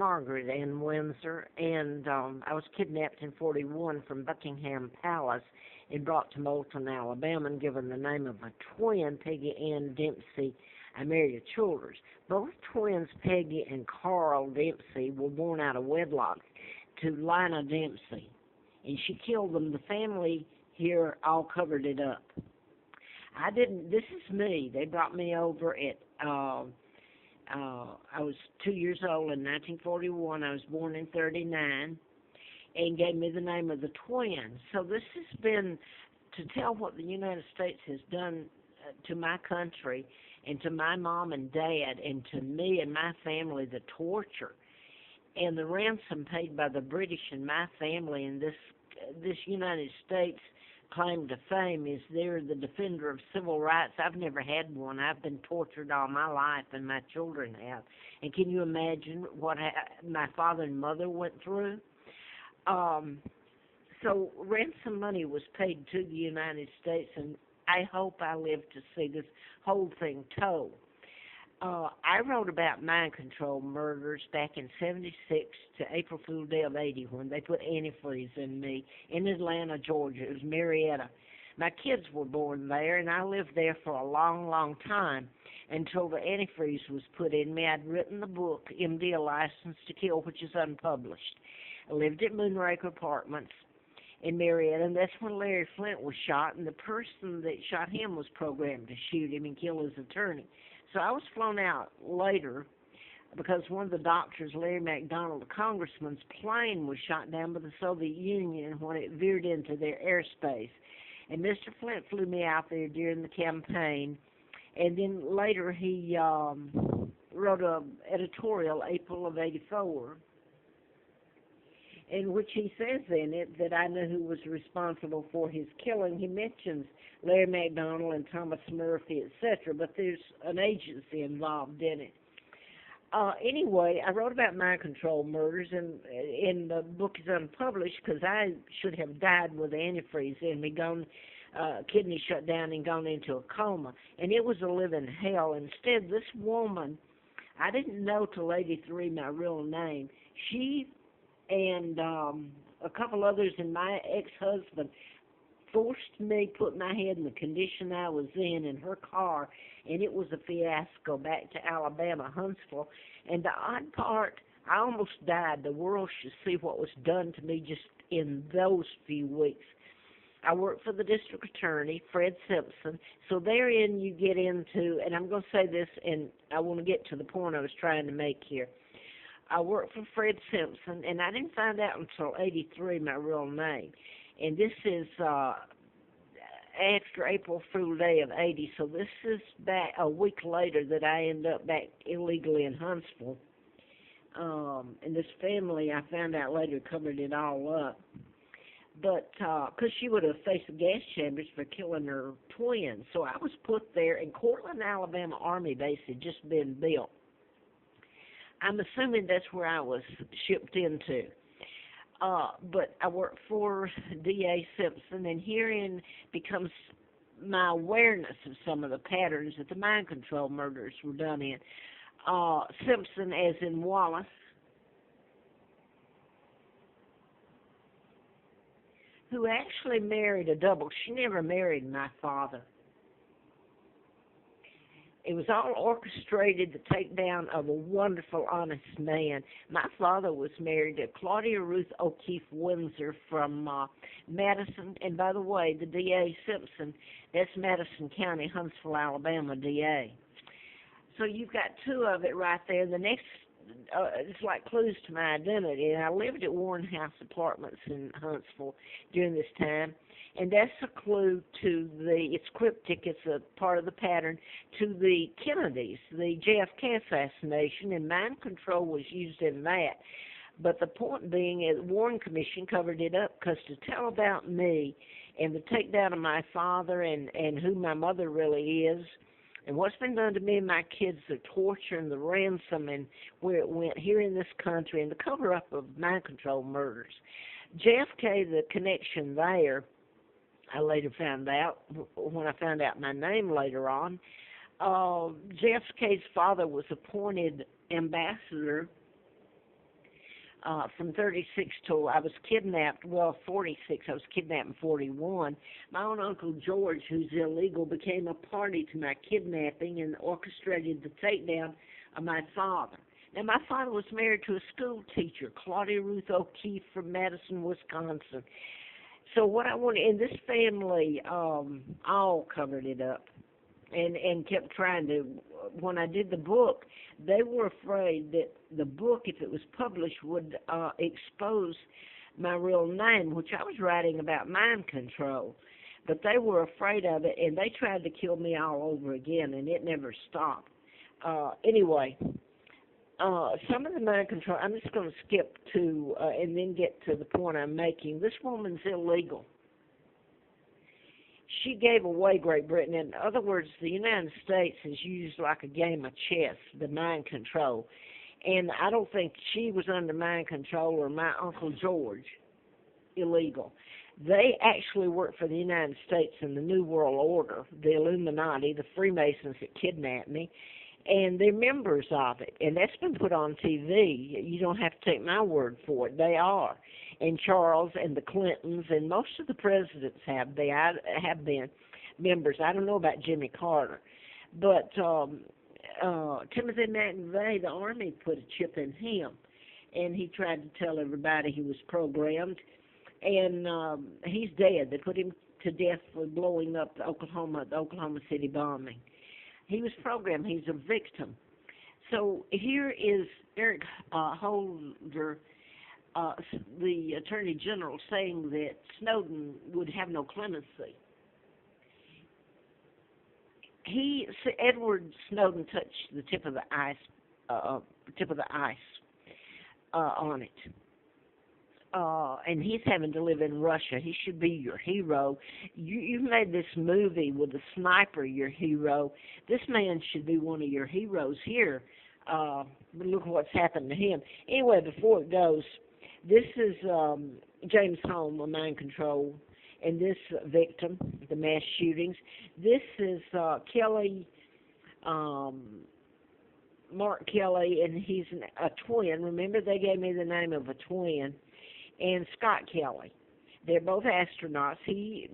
Margaret in Windsor, and I was kidnapped in '41 from Buckingham Palace and brought to Moulton, Alabama, and given the name of my twin, Peggy Ann Dempsey. I married a Childers. Both twins, Peggy and Carl Dempsey, were born out of wedlock to Lina Dempsey, and she killed them. The family here all covered it up. I didn't. This is me. They brought me over at. I was 2 years old in 1941. I was born in '39, and gave me the name of the twin. So this has been to tell what the United States has done to my country and to my mom and dad and to me and my family, the torture and the ransom paid by the British and my family. And this United States claim to fame is they're the defender of civil rights. I've never had one. I've been tortured all my life, and my children have. And can you imagine what my father and mother went through? So ransom money was paid to the United States, and I hope I live to see this whole thing told. I wrote about Mindcontrol Murders back in '76 to April Fool's Day of '80 when they put antifreeze in me in Atlanta, Georgia. It was Marietta. My kids were born there, and I lived there for a long, long time until the antifreeze was put in me. I'd written the book, MD: A License to Kill, which is unpublished. I lived at Moonraker Apartments in Marietta, and that's when Larry Flint was shot, and the person that shot him was programmed to shoot him and kill his attorney. So I was flown out later because one of the doctors, Larry McDonald, the congressman's plane was shot down by the Soviet Union when it veered into their airspace. And Mr. Flint flew me out there during the campaign, and then later he wrote an editorial, April of '84, in which he says in it that I know who was responsible for his killing. He mentions Larry McDonald and Thomas Murphy, etc., but there's an agency involved in it. Anyway, I wrote about Mindcontrol Murders, and the book is unpublished because I should have died with antifreeze in me, kidney shut down and gone into a coma, and it was a living hell. Instead, this woman, I didn't know till '83 my real name. She and a couple others and my ex-husband forced me, put my head in the condition I was in her car, and it was a fiasco back to Alabama, Huntsville. And the odd part, I almost died. The world should see what was done to me just in those few weeks. I worked for the district attorney, Fred Simpson, so therein you get into, and I'm going to say this, and I want to get to the point I was trying to make here. I worked for Fred Simpson, and I didn't find out until '83 my real name. And this is after April Fool's Day of '80, so this is back a week later that I end up back illegally in Huntsville. And this family, I found out later, covered it all up. But because she would have faced gas chambers for killing her twins. So I was put there, and Cortland, Alabama Army Base had just been built. I'm assuming that's where I was shipped into. But I worked for D.A. Simpson, and herein becomes my awareness of some of the patterns that the Mindcontrol Murders were done in. Simpson, as in Wallace, who actually married a double. She never married my father. It was all orchestrated, the takedown of a wonderful, honest man. My father was married to Claudia Ruth O'Keefe Windsor from Madison. And by the way, the D.A. Simpson, that's Madison County, Huntsville, Alabama, D.A. So you've got two of it right there. The next, it's like clues to my identity. And I lived at Warren House Apartments in Huntsville during this time. And that's a clue to it's cryptic, it's a part of the pattern, to the Kennedys, the JFK assassination, and mind control was used in that. But the point being, the Warren Commission covered it up because to tell about me and the takedown of my father and who my mother really is, and what's been done to me and my kids, the torture and the ransom and where it went here in this country, and the cover-up of Mindcontrol Murders. JFK, the connection there, I later found out, when I found out my name later on, JFK's father was appointed ambassador from 36 till I was kidnapped, well, 46, I was kidnapped in 41. My own Uncle George, who's illegal, became a party to my kidnapping and orchestrated the takedown of my father. Now, my father was married to a school teacher, Claudia Ruth O'Keefe from Madison, Wisconsin. So what I wanted, and this family all covered it up and kept trying to. When I did the book, they were afraid that the book, if it was published, would expose my real name, which I was writing about mind control. But they were afraid of it, and they tried to kill me all over again, and it never stopped. Anyway, some of the mind control, I'm just going to skip to and then get to the point I'm making. This woman's illegal. She gave away Great Britain. In other words, the United States is used like a game of chess, the mind control. And I don't think she was under mind control or my Uncle George illegal. They actually worked for the United States in the New World Order, the Illuminati, the Freemasons that kidnapped me, and they're members of it. And that's been put on TV. You don't have to take my word for it. They are. And Charles and the Clintons and most of the presidents have been members. I don't know about Jimmy Carter. But Timothy McVeigh, the Army put a chip in him, and he tried to tell everybody he was programmed. And he's dead. They put him to death for blowing up the Oklahoma City bombing. He was programmed. He's a victim. So here is Eric Holder, the Attorney General, saying that Snowden would have no clemency. Edward Snowden touched the tip of the ice on it. And he's having to live in Russia. He should be your hero. You made this movie with a sniper your hero. This man should be one of your heroes here. But look what's happened to him. Anyway, before it goes, this is James Holm of Mind Control, and this victim, the mass shootings. This is Kelly, Mark Kelly, and he's a twin. Remember, they gave me the name of a twin. And Scott Kelly. They're both astronauts.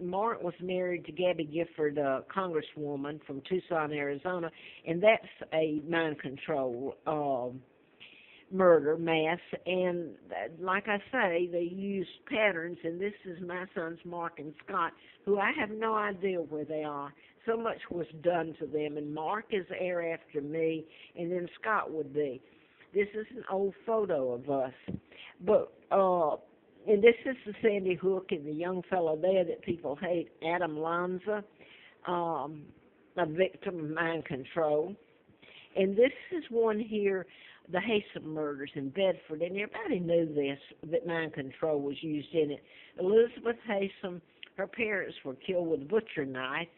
Mark was married to Gabby Gifford, a congresswoman from Tucson, Arizona, and that's a mind control murder, mass. And like I say, they use patterns, and this is my sons, Mark and Scott, who I have no idea where they are. So much was done to them, and Mark is heir after me, and then Scott would be. This is an old photo of us. But and this is the Sandy Hook and the young fellow there that people hate, Adam Lanza, a victim of mind control. And this is one here, the Haysom murders in Bedford, and everybody knew this, that mind control was used in it. Elizabeth Haysom, her parents were killed with a butcher knife,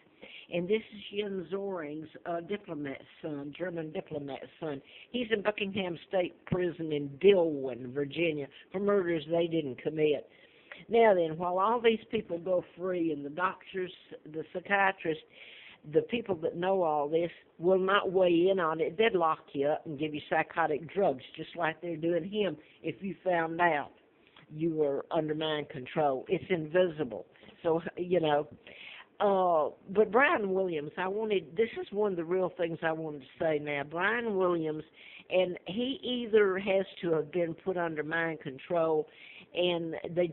and this is Jens Zoring's diplomat's son, German diplomat's son. He's in Buckingham State Prison in Dillwyn, Virginia, for murders they didn't commit. Now then, while all these people go free, and the doctors, the psychiatrists, the people that know all this will not weigh in on it, they'd lock you up and give you psychotic drugs, just like they're doing him if you found out you were under mind control. It's invisible. So, you know. But Brian Williams, this is one of the real things I wanted to say now. Brian Williams, and he either has to have been put under mind control, and they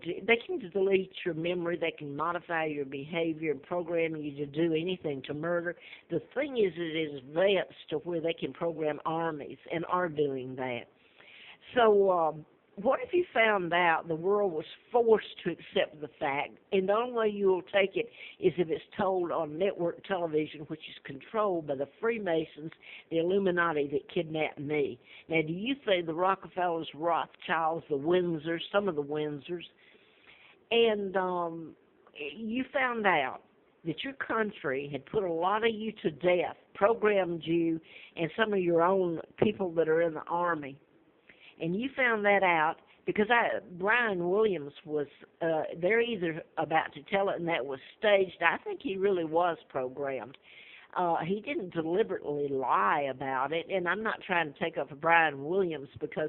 can delete your memory, they can modify your behavior and program you to do anything to murder. The thing is, it is advanced to where they can program armies, and are doing that. So, what if you found out the world was forced to accept the fact, and the only way you will take it is if it's told on network television, which is controlled by the Freemasons, the Illuminati that kidnapped me? Now, do you think the Rockefellers, Rothschilds, the Windsors, some of the Windsors, and you found out that your country had put a lot of you to death, programmed you, and some of your own people that are in the Army, and you found that out because Brian Williams was, they're either about to tell it and that was staged. I think he really was programmed. He didn't deliberately lie about it, and I'm not trying to take up for Brian Williams because